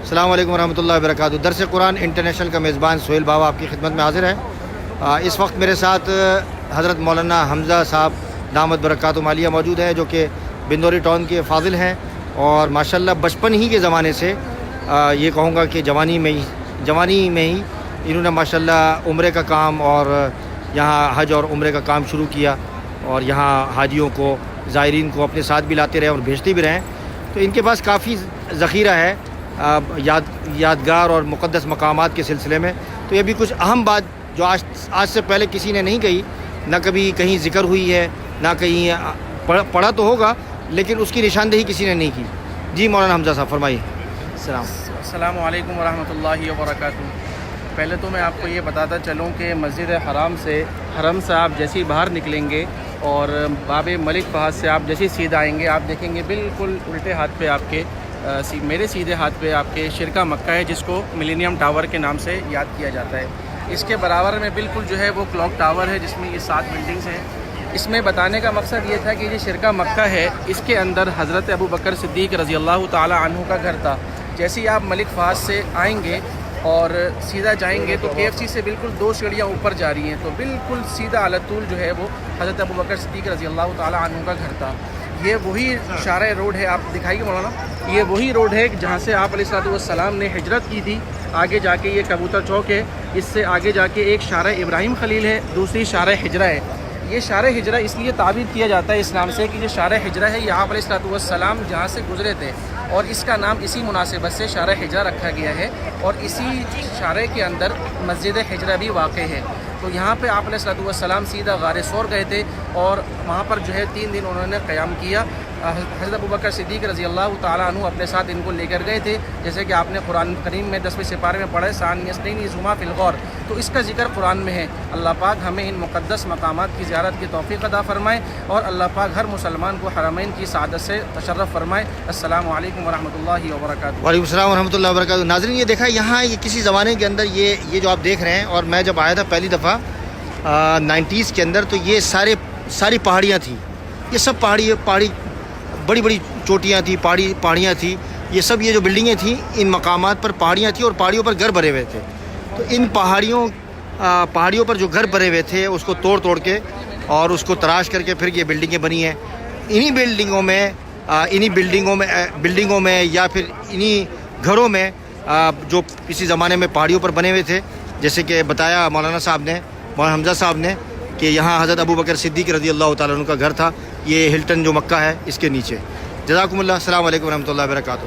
السلام علیکم ورحمۃ اللہ وبرکاتہ۔ درس قرآن انٹرنیشنل کا میزبان سہیل بابا آپ کی خدمت میں حاضر ہے۔ اس وقت میرے ساتھ حضرت مولانا حمزہ صاحب دامت برکاتہم عالیہ موجود ہیں، جو کہ بندوری ٹاؤن کے فاضل ہیں، اور ماشاءاللہ بچپن ہی کے زمانے سے یہ کہوں گا کہ جوانی میں ہی انہوں نے ماشاءاللہ عمرے کا کام اور یہاں حج اور عمرے کا کام شروع کیا، اور یہاں حاجیوں کو، زائرین کو اپنے ساتھ بھی لاتے رہے اور بھیجتے بھی رہے۔ تو ان کے پاس کافی ذخیرہ ہے یادگار اور مقدس مقامات کے سلسلے میں۔ تو یہ بھی کچھ اہم بات جو آج سے پہلے کسی نے نہیں کہی، نہ کبھی کہیں ذکر ہوئی ہے، نہ کہیں پڑھا تو ہوگا، لیکن اس کی نشاندہی کسی نے نہیں کی۔ جی مولانا حمزہ صاحب فرمائیے۔ السلام علیکم ورحمۃ اللہ وبرکاتہ۔ پہلے تو میں آپ کو یہ بتاتا چلوں کہ مسجد حرم سے آپ جیسے ہی باہر نکلیں گے اور باب ملک فہد سے آپ جیسے سیدھا آئیں گے، آپ دیکھیں گے بالکل الٹے ہاتھ پہ آپ کے میرے سیدھے ہاتھ پہ آپ کے شرکہ مکہ ہے، جس کو ملینیم ٹاور کے نام سے یاد کیا جاتا ہے۔ اس کے برابر میں بالکل جو ہے وہ کلاک ٹاور ہے، جس میں یہ 7 بلڈنگز ہیں۔ اس میں بتانے کا مقصد یہ تھا کہ یہ شرکہ مکہ ہے، اس کے اندر حضرت ابو بکر صدیق رضی اللہ تعالی عنہ کا گھر تھا۔ جیسے ہی آپ ملک فہد سے آئیں گے اور سیدھا جائیں گے تو KFC سے بالکل 2 سیڑھیاں اوپر جا رہی ہیں، تو بالکل سیدھا علی طول جو ہے وہ حضرت ابو بکر صدیق رضی اللہ تعالی عنہ کا گھر تھا۔ یہ وہی شارع روڈ ہے، آپ دکھائیے مولانا، یہ وہی روڈ ہے جہاں سے آپ علیہ الصلوۃ والسلام نے ہجرت کی تھی۔ آگے جا کے یہ کبوتر چوک ہے، اس سے آگے جا کے ایک شارع ابراہیم خلیل ہے، دوسری شارع ہجرہ ہے۔ یہ شارع ہجرہ اس لیے تعبیر کیا جاتا ہے اس نام سے کہ یہ شارع ہجرہ ہے، یہ آپ علیہ الصلوۃ والسلام جہاں سے گزرے تھے، اور اس کا نام اسی مناسبت سے شارع ہجرہ رکھا گیا ہے، اور اسی شارع کے اندر مسجد ہجرہ بھی واقع ہے۔ تو یہاں پہ آپ علیہ الصلوۃ والسلام سیدھا غار ثور گئے تھے، اور وہاں پر جو ہے 3 دن انہوں نے قیام کیا۔ حضرت ابو بکر صدیق رضی اللہ تعالیٰ عنہ اپنے ساتھ ان کو لے کر گئے تھے، جیسے کہ آپ نے قرآن کریم میں 10ویں سپارے میں پڑھا ہے، ثانی اثنین اذ ھما فی الغار، تو اس کا ذکر قرآن میں ہے۔ اللہ پاک ہمیں ان مقدس مقامات کی زیارت کی توفیق عطا فرمائے، اور اللہ پاک ہر مسلمان کو حرمین کی سعادت سے تشرف فرمائے۔ السلام علیکم ورحمۃ اللہ وبرکاتہ۔ وعلیکم السلام ورحمۃ اللہ وبرکاتہ۔ ناظرین یہ دیکھا یہاں یہ کسی زمانے کے اندر یہ جو آپ دیکھ رہے ہیں، اور میں جب آیا تھا پہلی دفعہ 90s کے اندر، تو یہ ساری پہاڑیاں تھیں، یہ سب پہاڑی بڑی بڑی چوٹیاں تھیں، پہاڑیاں تھیں، یہ سب یہ جو بلڈنگیں تھیں ان مقامات پر پہاڑیاں تھیں، اور پہاڑیوں پر گھر بھرے ہوئے تھے۔ تو ان پہاڑیوں پر جو گھر بھرے ہوئے تھے اس کو توڑ کے اور اس کو تراش کر کے پھر یہ بلڈنگیں بنی ہیں۔ انہی بلڈنگوں میں یا پھر انہی گھروں میں جو کسی زمانے میں پہاڑیوں پر بنے ہوئے تھے، جیسے کہ بتایا مولانا حمزہ صاحب نے کہ یہاں حضرت ابو بکر صدیق رضی اللہ تعالیٰ عنہ کا گھر تھا، یہ ہلٹن جو مکہ ہے اس کے نیچے۔ جزاکم اللہ۔ السلام علیکم ورحمۃ اللہ وبرکاتہ۔